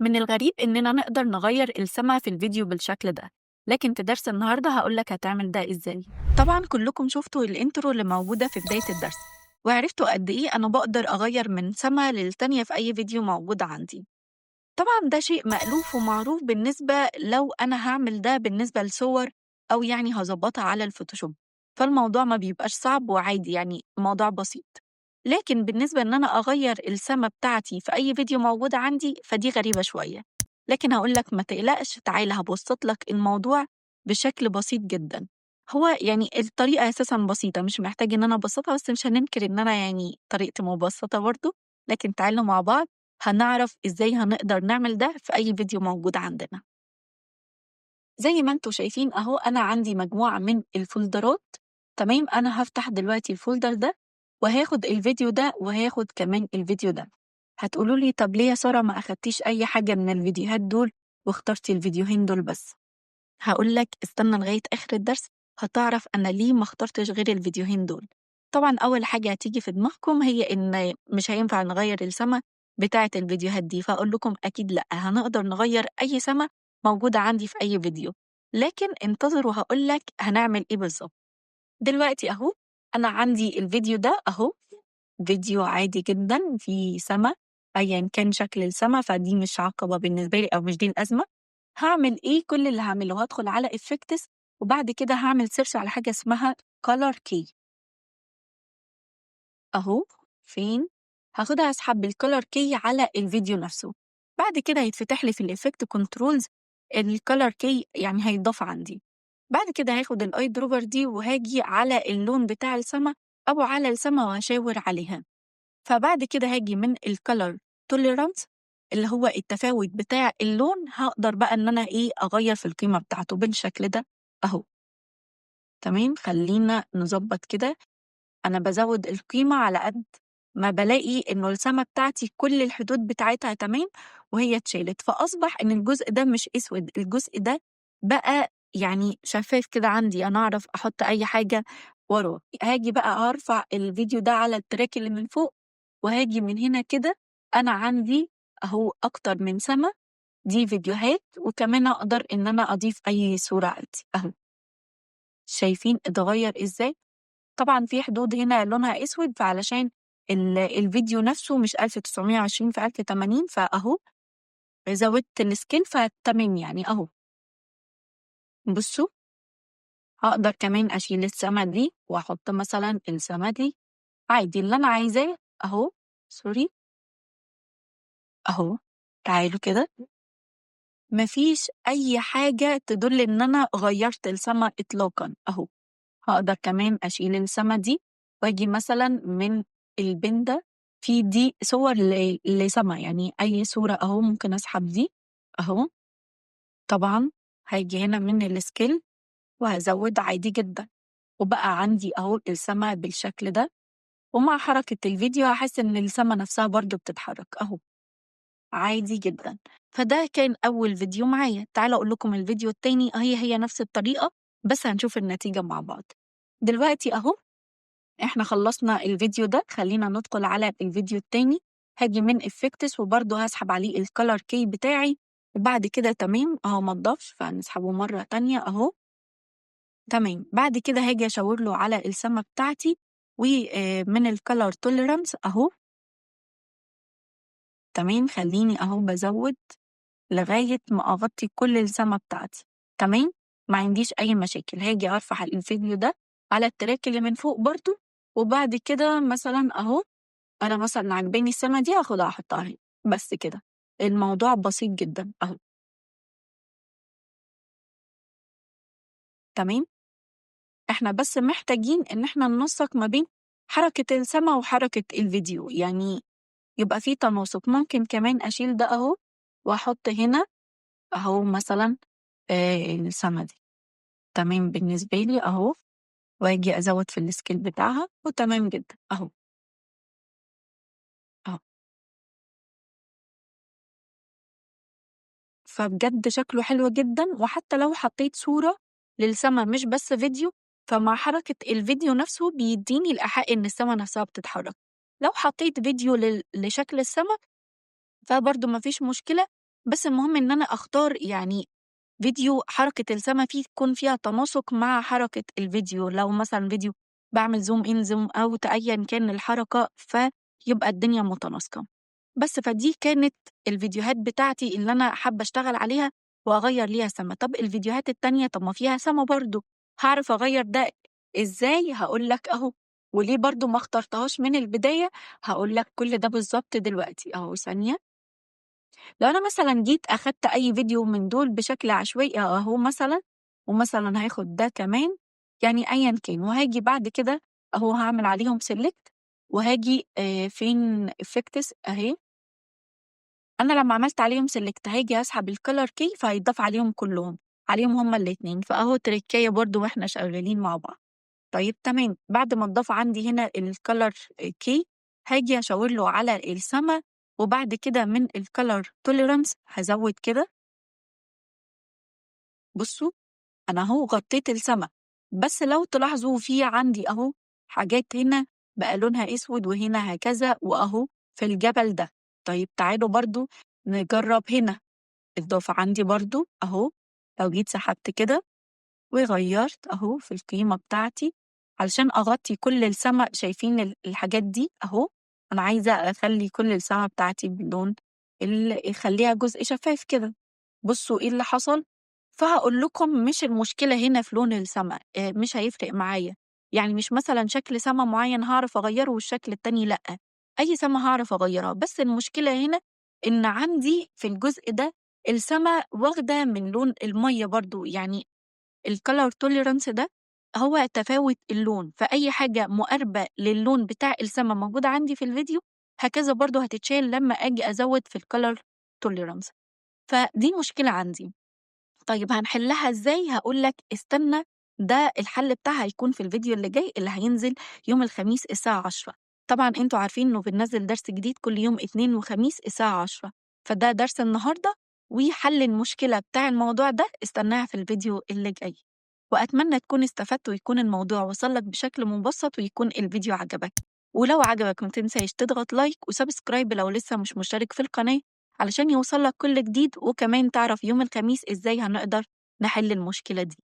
من الغريب إننا نقدر نغير السما في الفيديو بالشكل ده، لكن في درس النهاردة هقولك هتعمل ده إزاي. طبعا كلكم شفتوا الانترو اللي موجودة في بداية الدرس، وعرفتوا قد إيه أنا بقدر أغير من سما للتانية في أي فيديو موجود عندي. طبعا ده شيء مألوف ومعروف بالنسبة لو أنا هعمل ده بالنسبة لصور، أو يعني هظبطها على الفوتوشوب، فالموضوع ما بيبقاش صعب وعادي، يعني موضوع بسيط. لكن بالنسبة إن أنا أغير السما بتاعتي في أي فيديو موجود عندي فدي غريبة شوية. لكن هقولك ما تقلقش، تعالى هبسط لك الموضوع بشكل بسيط جدا. هو يعني الطريقة أساسا بسيطة، مش محتاج إن أنا أبسطها، بس مش هننكر إن أنا يعني طريقتي مبسطة برضو. لكن تعالوا مع بعض هنعرف إزاي هنقدر نعمل ده في أي فيديو موجود عندنا. زي ما انتوا شايفين أهو أنا عندي مجموعة من الفولدرات. تمام، أنا هفتح دلوقتي الفولدر ده وهاخد الفيديو ده وهاخد كمان الفيديو ده. هتقولوا لي طب ليه يا سارة ما أخدتيش أي حاجة من الفيديوهات دول واخترتي الفيديوهين دول بس؟ هقول لك استنى لغاية آخر الدرس هتعرف أنا ليه ما اخترتش غير الفيديوهين دول. طبعا أول حاجة هتيجي في دماغكم هي إن مش هينفع نغير السما بتاعة الفيديوهات دي، فأقول لكم أكيد لأ، هنقدر نغير أي سما موجودة عندي في أي فيديو. لكن انتظروا هقول لك هنعمل إيه بالظبط. دلوقتي أهو أنا عندي الفيديو ده أهو، فيديو عادي جدا في سما، أيا كان شكل السما فدي مش عقبة بالنسبة لي أو مش دي الأزمة. هعمل إيه؟ كل اللي هعمله هدخل على effects، وبعد كده هعمل سيرش على حاجة اسمها color key أهو. فين؟ هاخدها أسحب بالcolor key على الفيديو نفسه. بعد كده هيتفتح لي في الإفكت كنترولز الcolor key، يعني هيتضاف عندي. بعد كده هاخد الاي دروبر دي وهاجي على اللون بتاع السما أو على السما وهشاور عليها. فبعد كده هاجي من الcolor tolerance اللي هو التفاوت بتاع اللون، هقدر بقى إن أنا إيه أغير في القيمة بتاعته بالشكل ده أهو. تمام، خلينا نظبط كده. أنا بزود القيمة على قد ما بلاقي إنه السما بتاعتي كل الحدود بتاعتها تمام وهي اتشالت، فأصبح إن الجزء ده مش أسود، الجزء ده بقى يعني شفاف كده عندي، أنا أعرف أحط أي حاجة وراه. هاجي بقى هرفع الفيديو ده على التراك اللي من فوق وهاجي من هنا كده. أنا عندي أهو أكتر من سما، دي فيديوهات، وكمان أقدر إن أنا أضيف أي صورة عندي أهو. شايفين اتغير إزاي؟ طبعًا في حدود هنا لونها أسود، فعلشان الفيديو نفسه مش 1920 في 1080، فأهو زوّدت الscale فتمام يعني أهو. بصوا، هاقدر كمان أشيل السما دي وأحط مثلًا السما دي عادي اللي أنا عايزاه أهو. سوري، أهو، تعالوا كده. ما فيش أي حاجة تدل إن أنا غيّرت السما إطلاقًا أهو. هاقدر كمان أشيل السما دي وآجي مثلًا من البين ده، في دي صور لسما، يعني أي صورة أهو ممكن أسحب دي أهو. طبعًا هاجي هنا من الscale وهازوّد عادي جدًا، وبقى عندي أهو السما بالشكل ده، ومع حركة الفيديو هاحس إن السما نفسها برضه بتتحرك أهو، عادي جدًا. فده كان أول فيديو معايا. تعالوا أقول لكم الفيديو التاني هي نفس الطريقة، بس هنشوف النتيجة مع بعض. دلوقتي أهو إحنا خلّصنا الفيديو ده، خلّينا ندخل على الفيديو التاني. هاجي من effects وبرضه هاسحب عليه الcolor key بتاعي، وبعد كده تمام أهو ما اتضافش، فهنسحبه مرّة تانية أهو. تمام، بعد كده هاجي أشاور له على السما بتاعتي من الcolor tolerance أهو. تمام، خلّيني أهو بازوّد لغاية ما أغطي كل السما بتاعتي. تمام، ما عنديش أي مشاكل. هاجي أرفع الفيديو ده على التراك اللي من فوق برضه، وبعد كده مثلًا أهو أنا مثلًا عاجباني السما دي هاخدها أحطها هنا، بس كده. الموضوع بسيط جدًا أهو. تمام، إحنا بس محتاجين إن إحنا ننسق ما بين حركة السما وحركة الفيديو، يعني يبقى في تناسق. ممكن كمان أشيل ده أهو وأحط هنا أهو مثلًا السما دي. تمام بالنسبة لي أهو، وآجي أزوّد في الscale بتاعها وتمام جدًا أهو. أهو، فبجد شكله حلو جدًا، وحتى لو حطيت صورة للسما مش بس فيديو، فمع حركة الفيديو نفسه بيدّيني الإيحاء إن السما نفسها بتتحرك. لو حطيت فيديو لشكل السما فبرضه ما فيش مشكلة، بس المهم إن أنا أختار يعني فيديو حركة السما فيه تكون فيها تناسق مع حركة الفيديو، لو مثلًا فيديو باعمل zoom in zoom out أيًا كان الحركة، فيبقى الدنيا متناسقة. بس فدي كانت الفيديوهات بتاعتي اللي أنا حابة أشتغل عليها وأغيّر ليها سما. طب الفيديوهات التانية طب ما فيها سما برضه، هاعرف أغيّر ده إزاي؟ هاقول لك أهو. وليه برضه ما اخترتهاش من البداية؟ هاقول لك كل ده بالضبط دلوقتي أهو ثانية. لو أنا مثلًا جيت أخدت أي فيديو من دول بشكل عشوائي أهو مثلًا، ومثلًا هاخد ده كمان، يعني أيًا كان، وهاجي بعد كده أهو هاعمل عليهم select وهاجي فين effects أهي. أنا لمّا عملت عليهم select هاجي أسحب الcolor key فهيتضاف عليهم كلّهم، عليهم هُم الاتنين، فأهو تركاية برضه وإحنا شغالين مع بعض. طيب تمام، بعد ما اتضاف عندي هنا الcolor key هاجي أشاور له على السما، وبعد كده من الcolor tolerance هازوّد كده. بُصّوا، أنا أهو غطيت السما، بس لو تلاحظوا في عندي أهو حاجات هنا بقى لونها أسود وهنا هكذا وأهو في الجبل ده. طيب تعالوا برضه نجرّب هنا. اتضاف عندي برضه أهو، لو جيت سحبت كده وغيّرت أهو في القيمة بتاعتي علشان أغطي كل السما، شايفين الحاجات دي أهو. أنا عايزة أخلّي كل السما بتاعتي باللون يخلّيها جزء شفاف كده. بُصّوا إيه اللي حصل، فهاقول لكم مش المشكلة هنا في لون السما، مش هيفرق معايا، يعني مش مثلًا شكل سما معيّن هاعرف أغيّره والشكل التاني لأ، أي سما هاعرف أغيّرها، بس المشكلة هنا إن عندي في الجزء ده السما واخدة من لون المَيّة برضه، يعني الcolor tolerance ده هو تفاوت اللون، فأي حاجة مقاربة للون بتاع السما موجودة عندي في الفيديو، هكذا برضه هتتشال لمّا آجي أزوّد في الcolor tolerance، فدي مشكلة عندي. طيب هنحلها إزاي؟ هاقول لك استنى، ده الحل بتاعها هيكون في الفيديو اللي جاي اللي هينزل يوم الخميس الساعة 10:00. طبعًا أنتم عارفين إنه بننزّل درس جديد كل يوم اتنين وخميس الساعة 10:00، فده درس النهارده، وحل المشكلة بتاع الموضوع ده استناها في الفيديو اللي جاي. وأتمنى تكون استفدت ويكون الموضوع وصل لك بشكل مبسط ويكون الفيديو عجبك. ولو عجبك ما تنساش تضغط لايك وسبسكرايب لو لسه مش مشترك في القناة علشان يوصل لك كل جديد، وكمان تعرف يوم الخميس إزاي هنقدر نحل المشكلة دي.